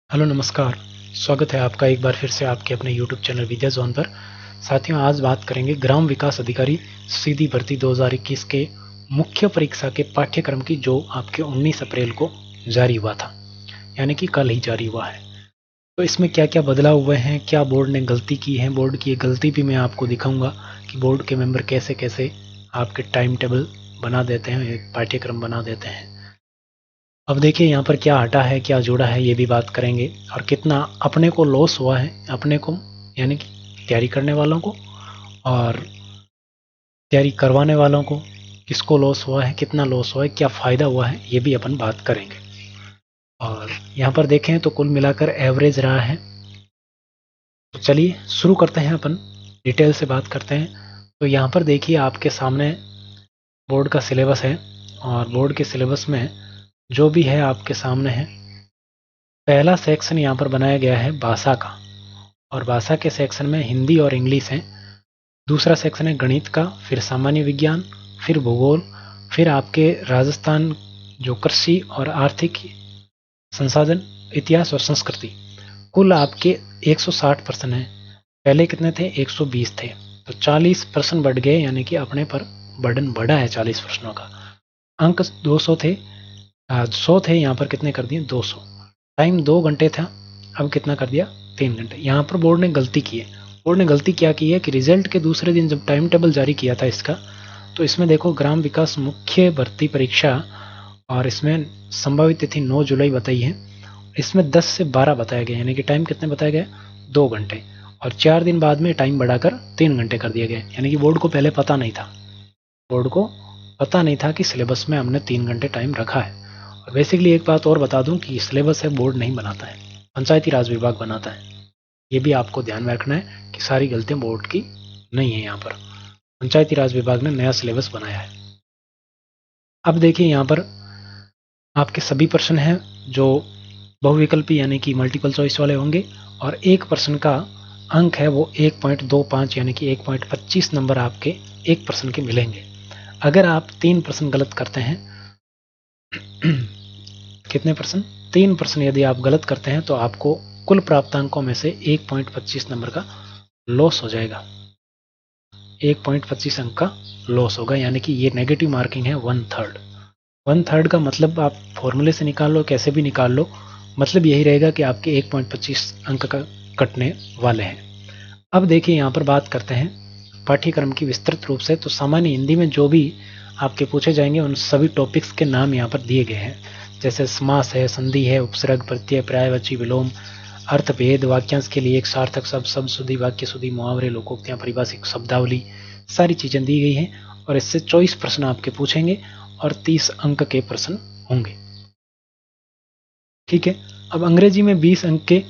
Hello नमस्कार। स्वागत है आपका एक बार फिर से आपके अपने यूट्यूब चैनल विद्या जोन पर। साथियों, आज बात करेंगे ग्राम विकास अधिकारी सीधी भर्ती 2021 के मुख्य परीक्षा के पाठ्यक्रम की, जो आपके 19 अप्रैल को जारी हुआ था, यानी कि कल ही जारी हुआ है। तो इसमें क्या क्या बदलाव हुए हैं, क्या बोर्ड ने गलती की है, बोर्ड की ये गलती भी मैं आपको दिखाऊंगा कि बोर्ड के मेंबर कैसे कैसे आपके टाइम टेबल बना देते हैं, एक पाठ्यक्रम बना देते हैं। अब देखिए यहाँ पर क्या हटा है क्या जोड़ा है, ये भी बात करेंगे, और कितना अपने को लॉस हुआ है, अपने को यानी कि तैयारी करने वालों को और तैयारी करवाने वालों को, किसको लॉस हुआ है, कितना लॉस हुआ है, क्या फ़ायदा हुआ है, ये भी अपन बात करेंगे। और यहाँ पर देखें तो कुल मिलाकर एवरेज रहा है। तो चलिए शुरू करते हैं, अपन डिटेल से बात करते हैं। तो यहाँ पर देखिए आपके सामने बोर्ड का सिलेबस है, और बोर्ड के सिलेबस में जो भी है आपके सामने है। पहला सेक्शन यहाँ पर बनाया गया है भाषा का, और भाषा के सेक्शन में हिंदी और इंग्लिश है। दूसरा सेक्शन है गणित का, फिर सामान्य विज्ञान, फिर भूगोल, फिर आपके राजस्थान जो कृषि और आर्थिक संसाधन, इतिहास और संस्कृति। कुल आपके 160 प्रश्न हैं। पहले कितने थे? 120 थे। तो 40% बढ़ गए, यानी कि अपने पर बर्डन बढ़ा है 40 प्रश्नों का। अंक 200 थे, 100 थे, यहाँ पर कितने कर दिए? 200। टाइम 2 घंटे था, अब कितना कर दिया? 3 घंटे। यहाँ पर बोर्ड ने गलती की है। बोर्ड ने गलती क्या की है कि रिजल्ट के दूसरे दिन जब टाइम टेबल जारी किया था इसका, तो इसमें देखो ग्राम विकास मुख्य भर्ती परीक्षा, और इसमें संभावित तिथि 9 जुलाई बताई है। इसमें 10 से 12 बताया गया, यानी कि टाइम कितने बताया गया? 2 घंटे। और 4 दिन बाद में टाइम बढ़ाकर 3 घंटे कर दिया गया, यानी कि बोर्ड को पहले पता नहीं था। बोर्ड को पता नहीं था कि सिलेबस में हमने 3 घंटे टाइम रखा है। और बेसिकली एक बात और बता दूं कि सिलेबस है बोर्ड नहीं बनाता है, पंचायती राज विभाग बनाता है। ये भी आपको ध्यान में रखना है कि सारी गलतियां बोर्ड की नहीं है। यहाँ पर पंचायती राज विभाग ने नया सिलेबस बनाया है। अब देखिए यहाँ पर आपके सभी प्रश्न हैं जो बहुविकल्पी यानी कि मल्टीपल चॉइस वाले होंगे, और एक प्रश्न का अंक है वो 1.25 यानी कि 1.25 नंबर आपके एक प्रश्न के मिलेंगे। अगर आप 3 प्रश्न गलत करते हैं कितने प्रश्न? 3 प्रश्न यदि आप गलत करते हैं तो आपको कुल प्राप्त अंकों में से 1.25 नंबर का लॉस हो जाएगा। 1.25 अंक का लॉस होगा, यानी कि ये नेगेटिव मार्किंग है 1/3। 1/3 का मतलब आप फॉर्मूले से निकाल लो, कैसे भी निकाल लो, मतलब यही रहेगा कि आपके 1.25 अंक का कटने वाले हैं। अब देखिए यहाँ पर बात करते हैं पाठ्यक्रम की विस्तृत रूप से। तो सामान्य हिंदी में जो भी आपके पूछे जाएंगे उन सभी टॉपिक्स के नाम यहाँ पर दिए गए हैं, जैसे समास है, संधि है, उपसर्ग, प्रत्यय, पर्यायवाची, विलोम, अर्थभेद, वाक्यांश के लिए एक सार्थक शब्द, शब्द शुद्धि, वाक्य शुद्धि, मुहावरे, लोकोक्तियां, परिभाषिक शब्दावली, सारी चीजें दी गई हैं। और इससे 24 प्रश्न आपके पूछेंगे और 30 अंक के प्रश्न होंगे। ठीक है। अब अंग्रेजी में 20 अंक के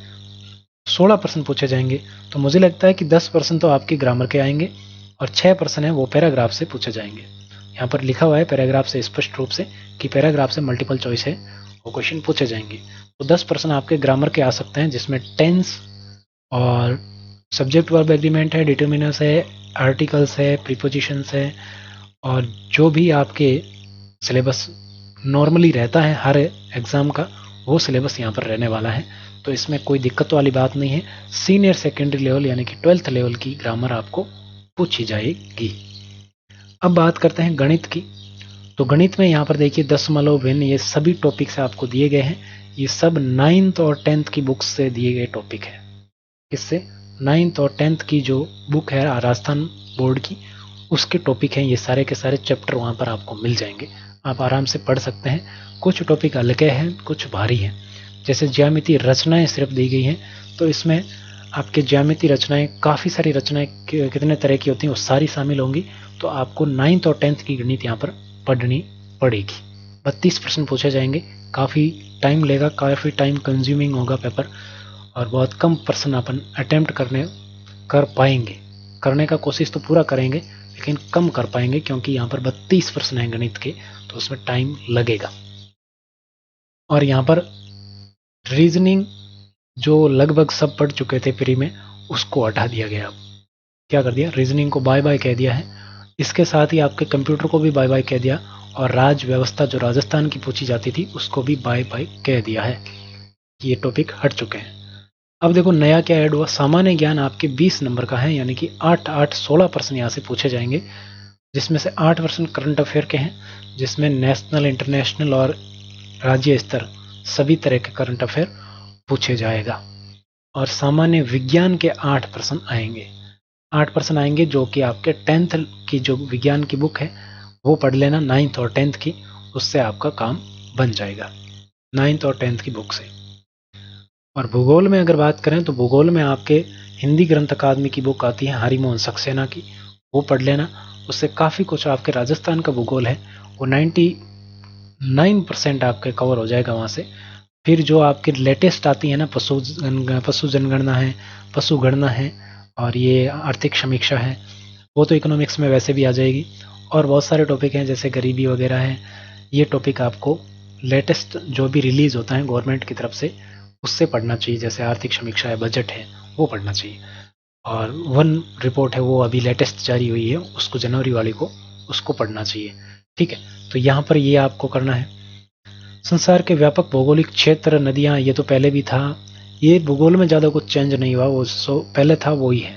16 प्रश्न पूछे जाएंगे। तो मुझे लगता है कि 10 प्रश्न तो आपके ग्रामर के आएंगे, और 6 प्रश्न है वो पैराग्राफ से पूछे जाएंगे। यहाँ पर लिखा हुआ है पैराग्राफ से स्पष्ट रूप से कि पैराग्राफ से मल्टीपल चॉइस है, वो क्वेश्चन पूछे जाएंगे। तो 10 प्रश्न आपके ग्रामर के आ सकते हैं, जिसमें टेंस और सब्जेक्ट वर्ब एग्रीमेंट है, डिटर्मिनर्स है, आर्टिकल्स है, प्रीपोजिशंस है, और जो भी आपके सिलेबस नॉर्मली रहता है हर एग्ज़ाम का, वो सिलेबस यहाँ पर रहने वाला है। तो इसमें कोई दिक्कत वाली बात नहीं है। सीनियर सेकेंडरी लेवल यानी कि 12th लेवल की ग्रामर आपको पूछी जाएगी। अब बात करते हैं गणित की। तो गणित में यहाँ पर देखिए दशमलव, भिन्न, ये सभी टॉपिक्स आपको दिए गए हैं। ये सब 9th और 10th की बुक्स से दिए गए टॉपिक है। इससे 9th और 10th की जो बुक है राजस्थान बोर्ड की, उसके टॉपिक हैं। ये सारे के सारे चैप्टर वहाँ पर आपको मिल जाएंगे, आप आराम से पढ़ सकते हैं। कुछ टॉपिक हल्के हैं, कुछ भारी हैं। जैसे ज्यामिति रचनाएं सिर्फ दी गई हैं, तो इसमें आपके ज्यामिति रचनाएं, काफ़ी सारी रचनाएं कितने तरह की होती हैं वो सारी शामिल होंगी। तो आपको 9th और 10th की गणित यहाँ पर पढ़नी पड़ेगी। 32 प्रश्न पूछे जाएंगे, काफ़ी टाइम लेगा, काफ़ी टाइम कंज्यूमिंग होगा पेपर, और बहुत कम प्रश्न अपन अटेम्प्ट कर पाएंगे। करने का कोशिश तो पूरा करेंगे, लेकिन कम कर पाएंगे, क्योंकि यहाँ पर 32 प्रश्न हैं गणित के, तो उसमें टाइम लगेगा। और यहाँ पर रीजनिंग जो लगभग सब पढ़ चुके थे प्री में, उसको हटा दिया गया। अब क्या कर दिया? रीजनिंग को बाय बाय कह दिया है। इसके साथ ही आपके कंप्यूटर को भी बाय बाय कह दिया, और राज व्यवस्था जो राजस्थान की पूछी जाती थी उसको भी बाय बाय कह दिया है। ये टॉपिक हट चुके हैं। अब देखो नया क्या ऐड हुआ, सामान्य ज्ञान आपके 20 नंबर का है, यानी कि 8-8-16% यहाँ से पूछे जाएंगे, जिसमें से 8% करंट अफेयर के हैं, जिसमें नेशनल, इंटरनेशनल और राज्य स्तर सभी तरह के करंट अफेयर पूछे जाएगा। और सामान्य विज्ञान के 8% आएंगे, 8% आएंगे, जो कि आपके 10th की जो विज्ञान की बुक है वो पढ़ लेना, 9th और 10th की, उससे आपका काम बन जाएगा 9th और 10th की बुक से। और भूगोल में अगर बात करें तो भूगोल में आपके हिंदी ग्रंथ अकादमी की बुक आती है हरिमोहन सक्सेना की, वो पढ़ लेना, उससे काफ़ी कुछ आपके राजस्थान का भूगोल है वो 99% आपके कवर हो जाएगा वहाँ से। फिर जो आपकी लेटेस्ट आती है ना, पशु जनगणना है, पशु गणना है, और ये आर्थिक समीक्षा है, वो तो इकोनॉमिक्स में वैसे भी आ जाएगी। और बहुत सारे टॉपिक हैं जैसे गरीबी वगैरह है, ये टॉपिक आपको लेटेस्ट जो भी रिलीज होता है गवर्नमेंट की तरफ से उससे पढ़ना चाहिए, जैसे आर्थिक समीक्षा है, बजट है, वो पढ़ना चाहिए। और वन रिपोर्ट है वो अभी लेटेस्ट जारी हुई है, उसको जनवरी वाली को, उसको पढ़ना चाहिए। ठीक है, तो यहाँ पर ये आपको करना है। संसार के व्यापक भौगोलिक क्षेत्र, नदियाँ, ये तो पहले भी था, ये भूगोल में ज़्यादा कुछ चेंज नहीं हुआ, वो पहले था वो ही है।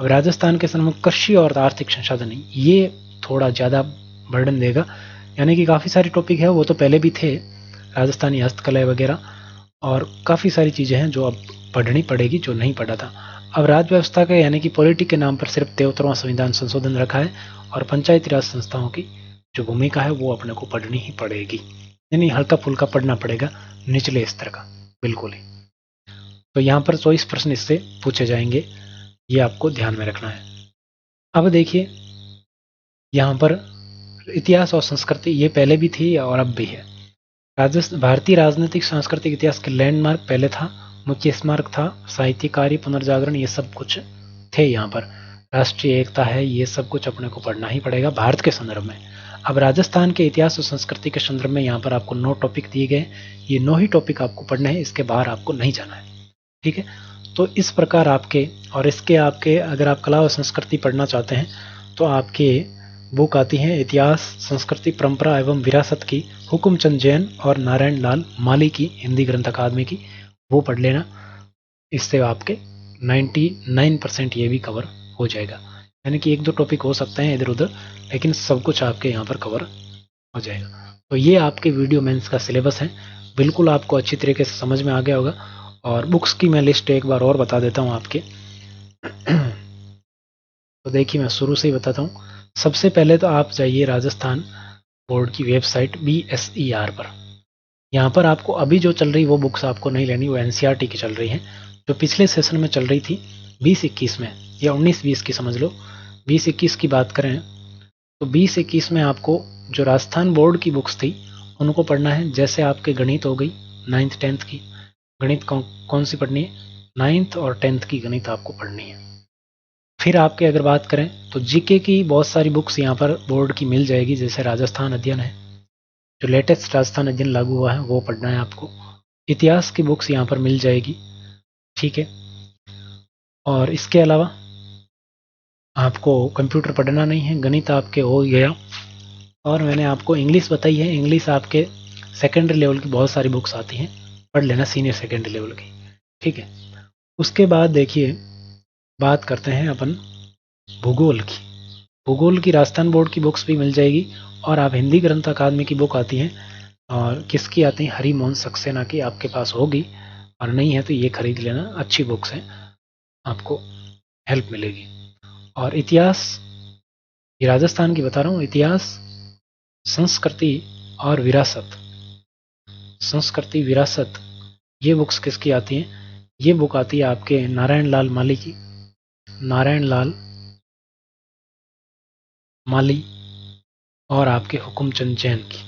अब राजस्थान के संदर्भ में कृषि और आर्थिक संसाधन, ये थोड़ा ज़्यादा बर्डन देगा, यानी कि काफ़ी सारे टॉपिक है वो तो पहले भी थे, राजस्थानी हस्तकला वगैरह, और काफ़ी सारी चीज़ें हैं जो अब पढ़नी पड़ेगी जो नहीं पढ़ा था। अब राज्य व्यवस्था का यानी कि पॉलिटिक के नाम पर सिर्फ 73वां संविधान संशोधन रखा है, और पंचायती राज संस्थाओं की जो भूमिका है वो अपने को पढ़नी ही पड़ेगी, यानी हल्का फुल्का पढ़ना पड़ेगा निचले स्तर का, बिल्कुल ही। तो यहाँ पर 24 प्रश्न इससे पूछे जाएंगे, ये आपको ध्यान में रखना है। अब देखिए यहाँ पर इतिहास और संस्कृति, ये पहले भी थी और अब भी है। भारतीय राजनीतिक सांस्कृतिक इतिहास के लैंडमार्क पहले था, मुख्य स्मारक था, साहित्य कार्य, पुनर्जागरण, ये सब कुछ थे यहाँ पर, राष्ट्रीय एकता है, ये सब कुछ अपने को पढ़ना ही पड़ेगा भारत के संदर्भ में। अब राजस्थान के इतिहास और संस्कृति के संदर्भ में यहाँ पर आपको 9 टॉपिक दिए गए, ये 9 ही टॉपिक आपको पढ़ने हैं, इसके बाहर आपको नहीं जाना है। ठीक है, तो इस प्रकार आपके, और इसके आपके अगर आप कला और संस्कृति पढ़ना चाहते हैं तो आपके बुक आती है इतिहास, संस्कृति, परंपरा एवं विरासत की, हुकुमचंद जैन और नारायण लाल माली की, हिंदी ग्रंथ अकादमी की, वो पढ़ लेना, इससे आपके 99% ये भी कवर हो जाएगा। यानी कि 1-2 टॉपिक हो सकते हैं इधर उधर, लेकिन सब कुछ आपके यहाँ पर कवर हो जाएगा। तो ये आपके वीडियो मेंस का सिलेबस है, बिल्कुल आपको अच्छी तरीके से समझ में आ गया होगा। और बुक्स की मैं लिस्ट एक बार और बता देता हूँ आपके। तो देखिए मैं शुरू से ही बताता हूँ। सबसे पहले तो आप जाइए राजस्थान बोर्ड की वेबसाइट BSER पर, यहाँ पर आपको अभी जो चल रही वो बुक्स आपको नहीं लेनी, वो NCERT की चल रही हैं, जो पिछले सेशन में चल रही थी 20-21 में, या 19-20 की समझ लो। 20-21 की बात करें तो 20-21 में आपको जो राजस्थान बोर्ड की बुक्स थी उनको पढ़ना है। जैसे आपके गणित हो गई 9th 10th की, गणित कौन सी पढ़नी है, 9th और 10th की गणित आपको पढ़नी है। फिर आपके अगर बात करें तो जीके की बहुत सारी बुक्स यहाँ पर बोर्ड की मिल जाएगी, जैसे राजस्थान अध्ययन है, जो लेटेस्ट राजस्थान अध्ययन लागू हुआ है वो पढ़ना है आपको। इतिहास की बुक्स यहाँ पर मिल जाएगी, ठीक है। और इसके अलावा आपको कंप्यूटर पढ़ना नहीं है, गणित आपके हो गया। और मैंने आपको इंग्लिश बताई है, इंग्लिश आपके सेकेंडरी लेवल की बहुत सारी बुक्स आती हैं, पढ़ लेना, सीनियर सेकेंडरी लेवल की, ठीक है। उसके बाद देखिए बात करते हैं अपन भूगोल की। भूगोल की राजस्थान बोर्ड की बुक्स भी मिल जाएगी, और आप हिंदी ग्रंथ अकादमी की बुक आती है, और किसकी आती है, हरिमोहन सक्सेना की आपके पास होगी, और नहीं है तो ये खरीद लेना, अच्छी बुक्स हैं, आपको हेल्प मिलेगी। और इतिहास, ये राजस्थान की बता रहा हूँ, इतिहास, संस्कृति और विरासत, संस्कृति विरासत, ये बुक्स किसकी आती हैं, ये बुक आती है आपके नारायण लाल माली की, नारायण लाल माली, और आपके हुकुमचंद जैन की।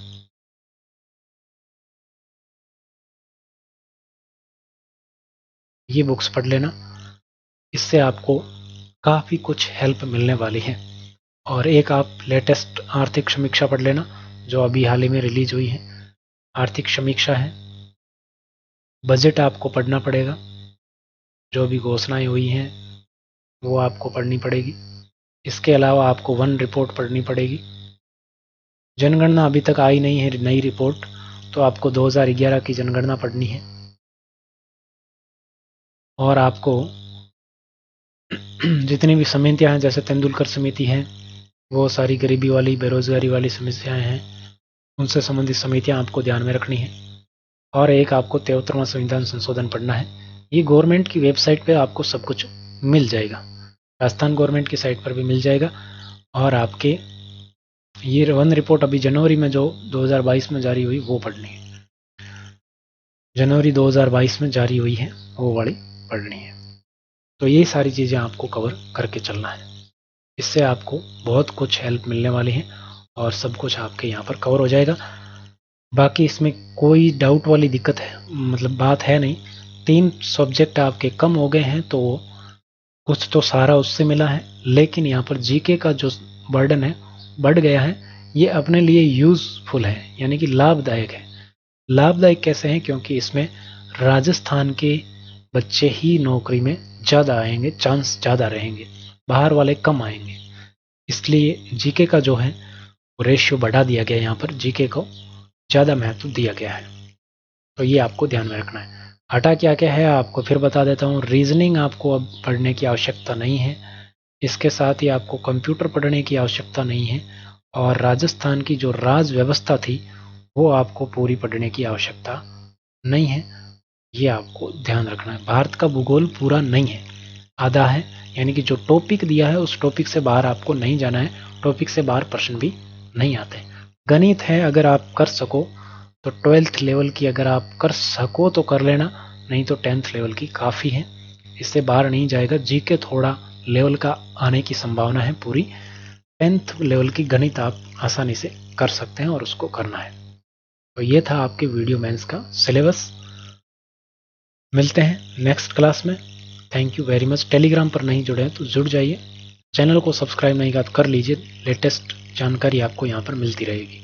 ये बुक्स पढ़ लेना, इससे आपको काफ़ी कुछ हेल्प मिलने वाली है। और एक आप लेटेस्ट आर्थिक समीक्षा पढ़ लेना, जो अभी हाल ही में रिलीज हुई है, आर्थिक समीक्षा है। बजट आपको पढ़ना पड़ेगा, जो भी घोषणाएं हुई हैं वो आपको पढ़नी पड़ेगी। इसके अलावा आपको वन रिपोर्ट पढ़नी पड़ेगी। जनगणना अभी तक आई नहीं है नई रिपोर्ट, तो आपको 2011 की जनगणना पढ़नी है। और आपको जितनी भी समितियां हैं, जैसे तेंदुलकर समिति है, वो सारी गरीबी वाली, बेरोजगारी वाली समस्याएं हैं, उनसे संबंधित समितियां आपको ध्यान में रखनी है। और एक आपको 73वां संविधान संशोधन पढ़ना है। ये गवर्नमेंट की वेबसाइट पे आपको सब कुछ मिल जाएगा, राजस्थान गवर्नमेंट की साइट पर भी मिल जाएगा। और आपके ये वन रिपोर्ट अभी जनवरी में जो 2022 में जारी हुई वो पढ़नी है, जनवरी 2022 में जारी हुई है वो वाली पढ़नी है। तो ये सारी चीज़ें आपको कवर करके चलना है, इससे आपको बहुत कुछ हेल्प मिलने वाली है और सब कुछ आपके यहाँ पर कवर हो जाएगा। बाकी इसमें कोई डाउट वाली दिक्कत है, मतलब बात है नहीं। 3 सब्जेक्ट आपके कम हो गए हैं तो कुछ तो सारा उससे मिला है, लेकिन यहाँ पर जीके का जो बर्डन है बढ़ गया है। ये अपने लिए यूजफुल है, यानी कि लाभदायक है। लाभदायक कैसे हैं? क्योंकि इसमें राजस्थान के बच्चे ही नौकरी में ज़्यादा आएंगे, चांस ज़्यादा रहेंगे, बाहर वाले कम आएंगे। इसलिए जीके का जो है वो रेशियो बढ़ा दिया गया, यहाँ पर जीके को ज़्यादा महत्व दिया गया है। तो ये आपको ध्यान में रखना है। हटा क्या क्या है आपको फिर बता देता हूँ। रीजनिंग आपको अब पढ़ने की आवश्यकता नहीं है, इसके साथ ही आपको कंप्यूटर पढ़ने की आवश्यकता नहीं है, और राजस्थान की जो राज व्यवस्था थी वो आपको पूरी पढ़ने की आवश्यकता नहीं है। ये आपको ध्यान रखना है। भारत का भूगोल पूरा नहीं है, आधा है, यानी कि जो टॉपिक दिया है उस टॉपिक से बाहर आपको नहीं जाना है। टॉपिक से बाहर प्रश्न भी नहीं आते। गणित है, अगर आप कर सको तो 12th लेवल की अगर आप कर सको तो कर लेना, नहीं तो 10th लेवल की काफ़ी है, इससे बाहर नहीं जाएगा। जीके थोड़ा लेवल का आने की संभावना है पूरी। 10th लेवल की गणित आप आसानी से कर सकते हैं और उसको करना है। तो ये था आपके वीडियो मेंस का सिलेबस। मिलते हैं नेक्स्ट क्लास में। Thank you very much. Telegram पर नहीं जुड़े हैं तो जुड़ जाइए, चैनल को सब्सक्राइब नहीं किया तो कर लीजिए, लेटेस्ट जानकारी आपको यहाँ पर मिलती रहेगी।